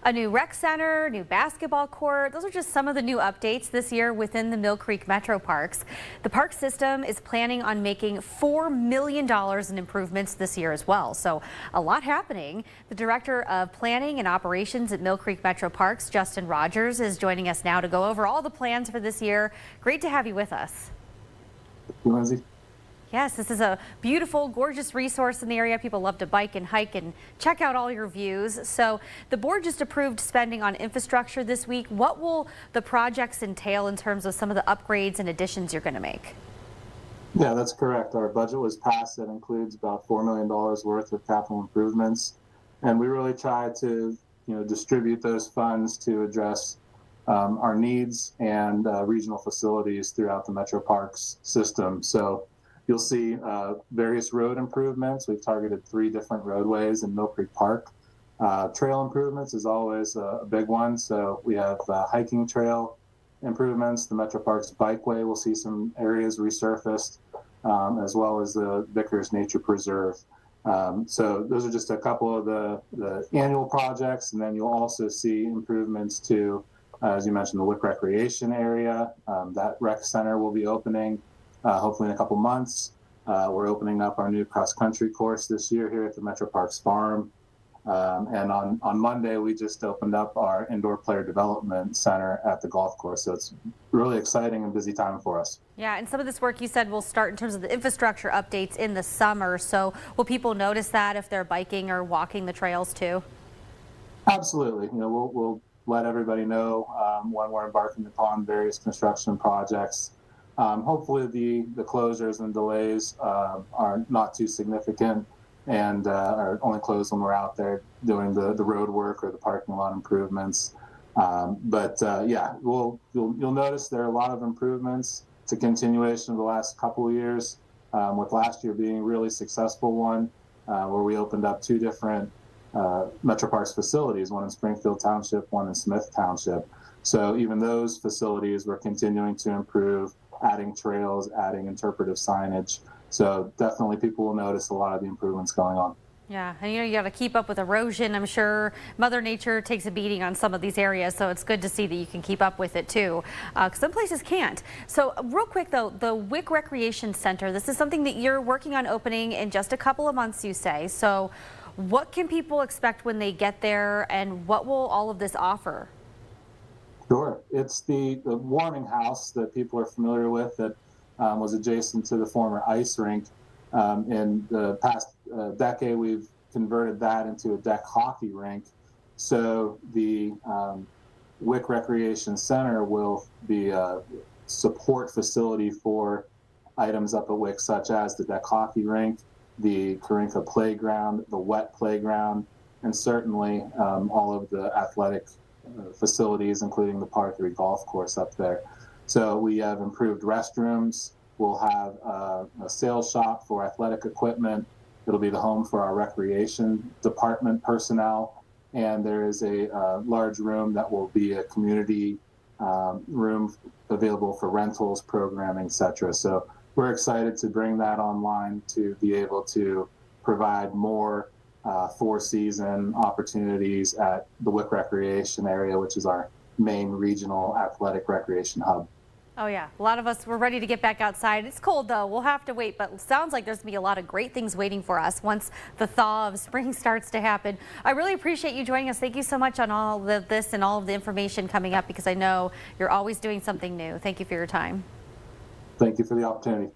A new rec center, new basketball court. Those are just some of the new updates this year within the Mill Creek Metroparks. The park system is planning on making $4 million in improvements this year as well. So a lot happening. The Director of Planning and Operations at Mill Creek Metroparks, Justin Rogers, is joining us now to go over all the plans for this year. Great to have you with us. Lindsay. Yes, this is a beautiful, gorgeous resource in the area. People love to bike and hike and check out all your views. So the board just approved spending on infrastructure this week. What will the projects entail in terms of some of the upgrades and additions you're going to make? Yeah, that's correct. Our budget was passed. That includes about $4 million worth of capital improvements. And we really try to, distribute those funds to address our needs and regional facilities throughout the Metroparks system. So you'll see various road improvements. We've targeted 3 different roadways in Mill Creek Park. Trail improvements is always a big one. So we have hiking trail improvements. The Metroparks Bikeway will see some areas resurfaced, as well as the Vickers Nature Preserve. So those are just a couple of the annual projects. And then you'll also see improvements to, as you mentioned, the Wick Recreation area. That rec center will be opening hopefully in a couple months. We're opening up our new cross-country course this year here at the Metroparks Farm. And on Monday, we just opened up our indoor player development center at the golf course. So it's really exciting and busy time for us. Yeah, and some of this work you said will start in terms of the infrastructure updates in the summer. So will people notice that if they're biking or walking the trails too? Absolutely. We'll let everybody know when we're embarking upon various construction projects. Hopefully the closures and delays are not too significant and are only closed when we're out there doing the road work or the parking lot improvements. Yeah, you'll notice there are a lot of improvements. It's a continuation of the last couple of years, with last year being a really successful one, where we opened up 2 different Metroparks facilities, one in Springfield Township, one in Smith Township. So even those facilities we're continuing to improve, adding trails, adding interpretive signage. So definitely people will notice a lot of the improvements going on. Yeah, and you got to keep up with erosion. I'm sure Mother Nature takes a beating on some of these areas, so it's good to see that you can keep up with it too. Some places can't. So real quick though, the Wick Recreation Center, this is something that you're working on opening in just a couple of months, you say. So what can people expect when they get there, and what will all of this offer? Sure. It's the warming house that people are familiar with that was adjacent to the former ice rink. In the past decade, we've converted that into a deck hockey rink. So the Wick Recreation Center will be a support facility for items up at Wick, such as the deck hockey rink, the Karinka playground, the wet playground, and certainly all of the athletic facilities, including the par 3 golf course up there. So we have improved restrooms. We'll have a sales shop for athletic equipment. It'll be the home for our recreation department personnel. And there is a large room that will be a community room available for rentals, programming, etc. So we're excited to bring that online to be able to provide more 4-season opportunities at the Wick Recreation area, which is our main regional athletic recreation hub. Oh yeah, a lot of us, we're ready to get back outside. It's cold though, we'll have to wait, but it sounds like there's gonna be a lot of great things waiting for us once the thaw of spring starts to happen. I really appreciate you joining us. Thank you so much on all of this and all of the information coming up, because I know you're always doing something new. Thank you for your time. Thank you for the opportunity.